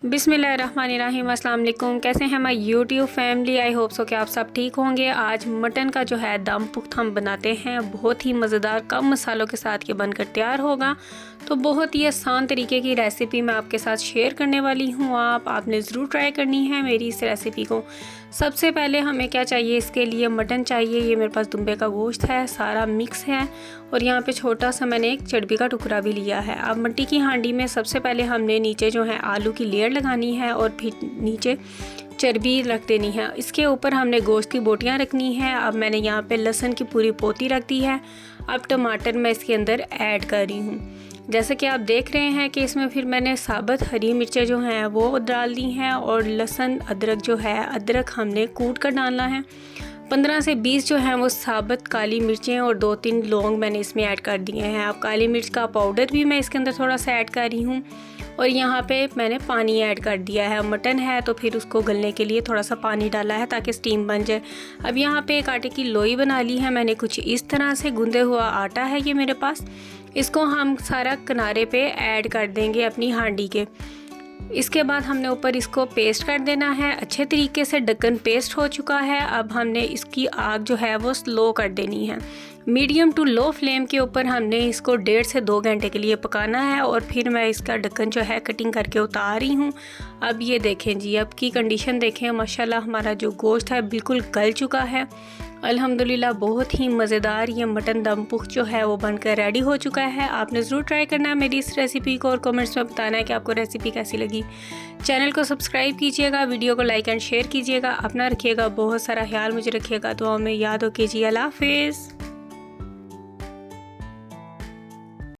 बिस्मिल्लाहिर्रहमानिर्रहीम। अस्सलाम वालेकुम। कैसे हैं हमारी YouTube family? I hope so कि आप सब ठीक होंगे। आज मटन का जो है दम पुख्त हम बनाते हैं, बहुत ही मज़ेदार कम मसालों के साथ ये बनकर तैयार होगा। तो बहुत ही आसान तरीके की रेसिपी मैं आपके साथ शेयर करने वाली हूँ। आपने ज़रूर ट्राई करनी है मेरी इस रेसिपी को। सबसे पहले हमें क्या चाहिए, इसके लिए मटन चाहिए। ये मेरे पास दुम्बे का गोश्त है, सारा मिक्स है, और यहाँ पे छोटा सा मैंने एक चर्बी का टुकड़ा भी लिया है। अब मिट्टी की हांडी में सबसे पहले हमने नीचे जो है आलू की लेयर लगानी है और फिर नीचे चर्बी रख देनी है। इसके ऊपर हमने गोश्त की बोटियाँ रखनी है। अब मैंने यहाँ पे लहसुन की पूरी पोती रख दी है। अब टमाटर मैं इसके अंदर ऐड कर रही हूँ। जैसे कि आप देख रहे हैं कि इसमें फिर मैंने साबुत हरी मिर्चें जो हैं वो डाल दी हैं, और लहसुन अदरक जो है, अदरक हमने कूट कर डालना है। 15 से 20 जो हैं वो साबुत काली मिर्चें और 2-3 लौंग मैंने इसमें ऐड कर दिए हैं। अब काली मिर्च का पाउडर भी मैं इसके अंदर थोड़ा सा ऐड कर रही हूँ, और यहाँ पे मैंने पानी ऐड कर दिया है। मटन है तो फिर उसको गलने के लिए थोड़ा सा पानी डाला है ताकि स्टीम बन जाए। अब यहाँ पे एक आटे की लोई बना ली है मैंने, कुछ इस तरह से गूंदे हुआ आटा है ये मेरे पास। इसको हम सारा किनारे पे ऐड कर देंगे अपनी हांडी के। इसके बाद हमने ऊपर इसको पेस्ट कर देना है। अच्छे तरीके से ढक्कन पेस्ट हो चुका है। अब हमने इसकी आग जो है वो स्लो कर देनी है। मीडियम टू लो फ्लेम के ऊपर हमने इसको 1.5 से 2 घंटे के लिए पकाना है, और फिर मैं इसका ढक्कन जो है कटिंग करके उतार रही हूँ। अब ये देखें जी, अब की कंडीशन देखें, माशाल्लाह हमारा जो गोश्त है बिल्कुल गल चुका है। अल्हम्दुलिल्लाह बहुत ही मज़ेदार ये मटन दम पुख्त जो है वो बनकर रेडी हो चुका है। आपने ज़रूर ट्राई करना है मेरी इस रेसिपी को, और कमेंट्स में बताना है कि आपको रेसिपी कैसी लगी। चैनल को सब्सक्राइब कीजिएगा, वीडियो को लाइक एंड शेयर कीजिएगा। अपना रखिएगा बहुत सारा ख्याल, मुझे रखिएगा, दुआ में याद हो कीजिए। अल्लाह हाफ़िज़।